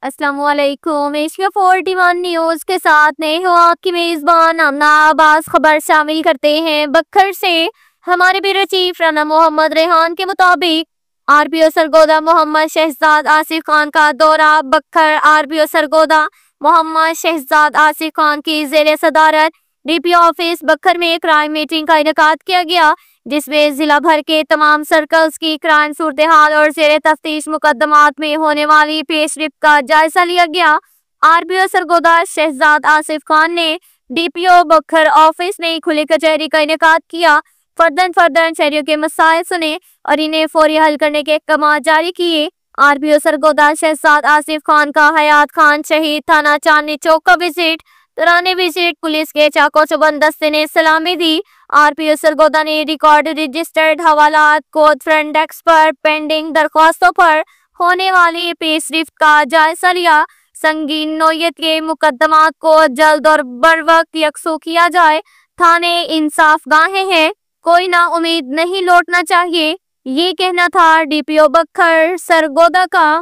السلام علیکم۔ Asia 41 news کے ساتھ میں ہوں آپ کی میزبان آمنہ عباس۔ خبر شامل کرتے ہیں بکھر سے۔ ہمارے بیورو چیف رانا محمد ریحان کے مطابق RPO سرگودہ محمد شہزاد آصف خان کا دورہ بکھر۔ RPO سرگودہ محمد شہزاد آصف خان کی زیر صدارت DPO آفس بکھر میں کرائم میٹنگ کا انعقاد کیا گیا، جس میں ضلع بھر کے تمام سرکلز کی کرائم صورتحال اور زیر تفتیش مقدمات میں ہونے والی پیش رفت کا جائزہ لیا گیا۔ RPO سرگودہ شہزاد آصف خان نے DPO بکھر آفس میں کھلی کچہری کا انعقاد کیا۔ فرداً شہریوں کے مسائل سنے اور انہیں فوری حل کرنے کے اقدامات جاری کیے۔ RPO سرگودہ شہزاد آصف خان کا حیات خان شہید تھانہ چاندنی چوک کا وزٹ۔ دوران وزٹ پولیس کے چاقو چوبند دستے نے سلامی دی۔ RPO سرگودہ نے ریکارڈ رجسٹرڈ حوالات کوڈ فرنٹ ڈیسک پر پینڈنگ درخواستوں پر ہونے والی پیش رفت کا جائزہ لیا۔ سنگین نوعیت کے مقدمات کو جلد اور بروقت یکسو کیا جائے۔ تھانے انصاف گاہیں ہیں، کوئی نا امید نہیں لوٹنا چاہیے، یہ کہنا تھا DPO بکھر سرگودہ کا۔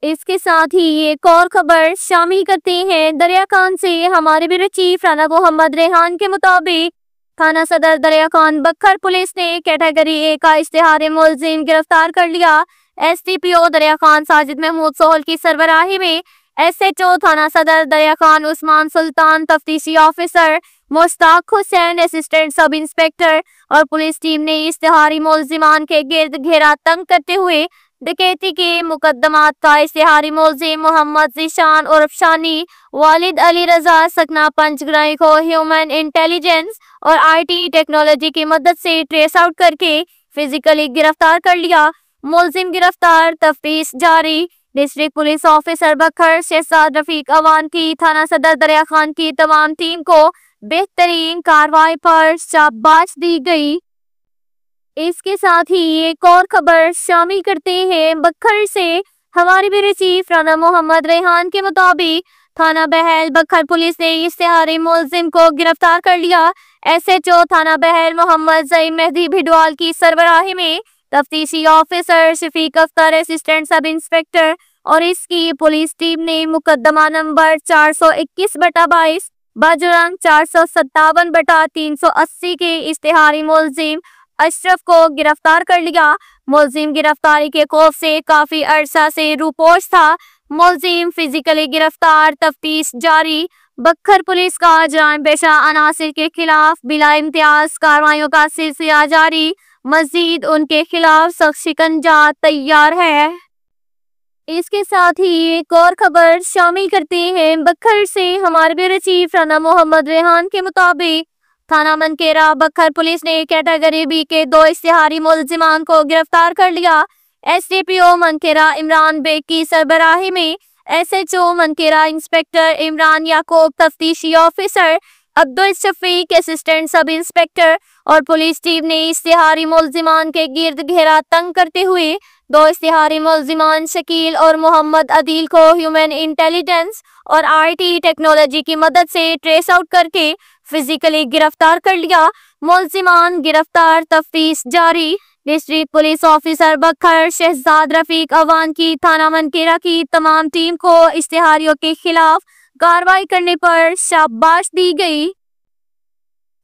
اس کے ساتھ ہی ایک اور خبر شامل کرتے ہیں دریا خان سے۔ ہمارے بیورو چیف رانا محمد ریحان کے مطابق تھانہ صدر دریا خان بکھر پولیس نے کیٹیگری A کا اشتہاری ملزم گرفتار کر لیا۔ SDPO دریا خان ساجد محمود سہل کی سربراہی میں SHO تھانہ صدر دریا خان عثمان سلطان، تفتیشی آفیسر مشتاق حسین، اسسٹنٹ سب انسپکٹر اور پولیس ٹیم نے اشتہاری ملزمان کے گرد گھیرا تنگ کرتے ہوئے ڈکیتی کے مقدمات کا اشتہاری ملزم محمد ذیشان عرف شانی، والد علی رضا سکنہ پنچ گرائی کو ہیومن انٹیلیجنس اور IT ٹیکنالوجی کی مدد سے ٹریس آؤٹ کر کے فزیکلی گرفتار کر لیا۔ ملزم گرفتار، تفتیش جاری۔ ڈسٹرکٹ پولیس آفیسر بکھر شہزاد رفیق اوان کی تھانہ صدر دریا خان کی تمام ٹیم کو بہترین کارروائی پر شاباش دی گئی۔ اس کے ساتھ ہی ایک اور خبر شامل کرتے ہیں بکھر سے۔ ہمارے بیورو چیف رانا محمد ریحان کے مطابق تھانہ بہل بکھر پولیس نے اشتہاری ملزم کو گرفتار کر لیا۔ SHO تھانہ بہل محمد زعیم مہدی بھڈوال کی سربراہی میں تفتیشی آفیسر شفیق اختر، اسسٹنٹ سب انسپکٹر اور اس کی پولیس ٹیم نے مقدمہ نمبر 421/22 باجرنگ 457/380 کے اشتہاری ملزم اشرف کو گرفتار کر لیا۔ ملزم گرفتاری کے خوف سے کافی عرصہ سے روپوش تھا۔ ملزم فزیکلی گرفتار، تفتیش جاری۔ بکھر پولیس کا جرائم پیشہ عناصر کے خلاف بلا امتیاز کارروائیوں کا سلسلہ جاری، مزید ان کے خلاف سخت شکنجہ تیار ہے۔ اس کے ساتھ ہی ایک اور خبر شامل کرتے ہیں بکھر سے۔ ہمارے بیورو چیف رانا محمد ریحان کے مطابق تھانہ منکیرا بکھر پولیس نے کیٹیگری B کے 2 اشتہاری ملزمان کو گرفتار کر لیا۔ SDPO منکیرا عمران بیگ کی سربراہی میں SHO منکیرا انسپکٹر عمران یعقوب، تفتیشی آفیسر عبدالشفیق، اسسٹنٹ سب انسپکٹر اور پولیس ٹیم نے اشتہاری ملزمان کے گرد گھیرا تنگ کرتے ہوئے 2 اشتہاری ملزمان شکیل اور محمد عدیل کو ہیومن انٹیلیجنس اور IT ٹیکنالوجی کی مدد سے ٹریس آؤٹ کر کے فزیکلی گرفتار کر لیا۔ ملزمان گرفتار، تفتیش جاری۔ ڈسٹرکٹ پولیس آفیسر بکھر شہزاد رفیق اوان کی تھانہ منکیرا کی تمام ٹیم کو اشتہاریوں کے خلاف کارروائی کرنے پر شاباش دی گئی۔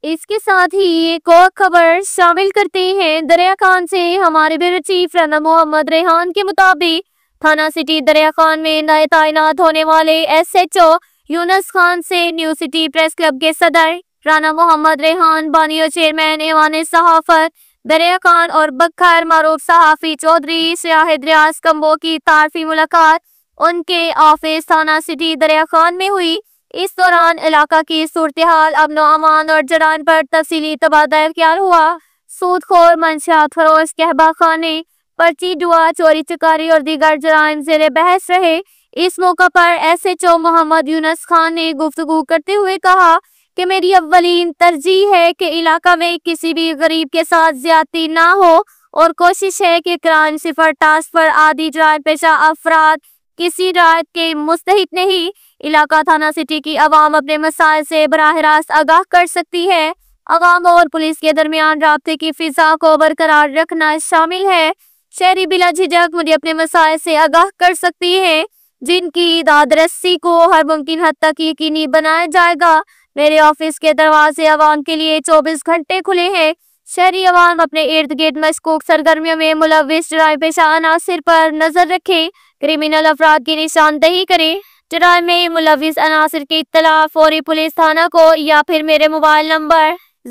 اس کے ساتھ ہی ایک اور خبر شامل کرتے ہیں دریا خان سے۔ ہمارے بیورو چیف رانا محمد ریحان کے مطابق تھانہ سٹی دریا خان میں نئے تعینات ہونے والے SHO یونس خان سے نیو سٹی پریس کلب کے صدر رانا محمد ریحان، بانی و چیئرمین ایوان صحافت دریا خان اور بکھر معروف صحافی چودھری شاہد ریاض کمبو کی تعارفی ملاقات ان کے آفس تھانہ سٹی دریا خان میں ہوئی۔ اس دوران علاقہ کی صورتحال، امن و امان اور جرائم پر تفصیلی تبادلہ خیال ہوا۔ سود خور، منشیات فروش، کہبہ خانے، پرچی جوا، چوری چکاری اور دیگر جرائم زیر بحث رہے۔ اس موقع پر SHO محمد یونس خان نے گفتگو کرتے ہوئے کہا کہ میری اولین ترجیح ہے کہ علاقہ میں کسی بھی غریب کے ساتھ زیادتی نہ ہو اور کوشش ہے کہ کرائم صفر ٹاسک پر عادی جرائم پیشہ افراد کسی رعایت کے مستحق نہیں۔ علاقہ تھانہ سٹی کی عوام اپنے مسائل سے براہ راست آگاہ کر سکتی ہے۔ عوام اور پولیس کے درمیان رابطے کی فضا کو برقرار رکھنا شامل ہے۔ شہری بلا جھجک مجھے اپنے مسائل سے آگاہ کر سکتی ہیں۔ جن کی دادرسی کو ہر ممکن حد تک یقینی بنایا جائے گا۔ میرے آفس کے دروازے عوام کے لیے 24 گھنٹے کھلے ہیں۔ شہری عوام اپنے ارد گرد مشکوک سرگرمیوں میں ملوث جرائم پیشہ عناصر پر نظر رکھیں، کرمنل افراد کی نشاندہی کریں۔ جرائم میں ملوث عناصر کی اطلاع فوری پولیس تھانہ کو یا پھر میرے موبائل نمبر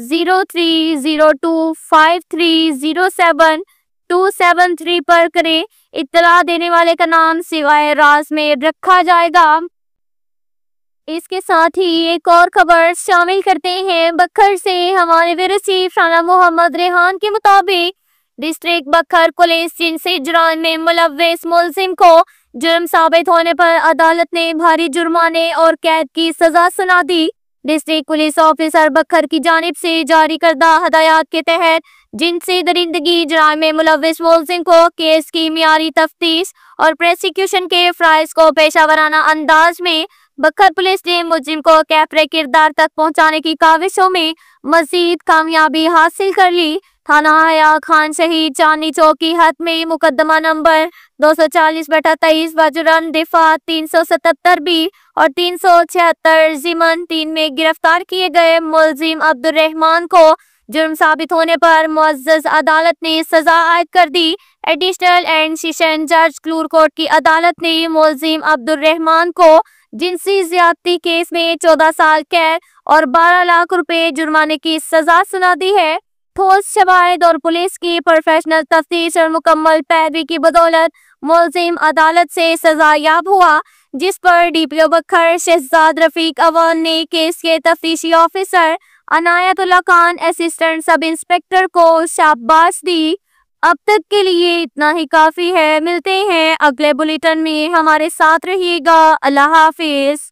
03025307 پر کریں۔ اطلاع دینے والے کا نام سوائے راز میں رکھا جائے گا۔ اس کے ساتھ ہی ایک اور خبر شامل کرتے ہیں۔ بکھر سے ہمارے بیورو چیف رانا محمد ریحان کے مطابق ڈسٹرکٹ بکھر پولیس جنسی جرائم میں ملوث ملزم کو جرم ثابت ہونے پر عدالت نے بھاری جرمانے اور قید کی سزا سنا دی۔ ڈسٹرکٹ پولیس آفیسر بکھر کی جانب سے جاری کردہ ہدایات کے تحت جنسی درندگی جرائم میں ملوث ملزم کو کیس کی معیاری تفتیش اور پروسیکیوشن کے فرائض کو پیشہ ورانہ انداز میں بکھر پولیس نے ملزم کو کیفرے کردار تک پہنچانے کی کاوشوں میں مزید کامیابی حاصل کر لی۔ تھانہ حیا خان شہید چاندنی چوک کی حد میں مقدمہ نمبر 240/23 بجرم دفاع 377B اور 376 ضمن 3 میں گرفتار کیے گئے ملزم عبدالرحمان کو جرم ثابت ہونے پر معزز عدالت نے سزا عائد کر دی۔ ایڈیشنل اینڈ سیشن جج کلور کوٹ کی عدالت نے ملزم عبدالرحمان کو جنسی زیادتی کیس میں 14 سال قید اور 12 لاکھ روپے جرمانے کی سزا سنا دی ہے۔ ٹھوس شواہد اور پولیس کی پروفیشنل تفتیش اور مکمل پیروی کی بدولت ملزم عدالت سے سزا یاب ہوا، جس پر DPO بکھر شہزاد رفیق اوان نے کیس کے تفتیشی آفیسر عنایت اللہ خان اسسٹنٹ سب انسپکٹر کو شاباش دی۔ اب تک کے لیے اتنا ہی کافی ہے۔ ملتے ہیں اگلے بلیٹن میں، ہمارے ساتھ رہیے گا۔ اللہ حافظ۔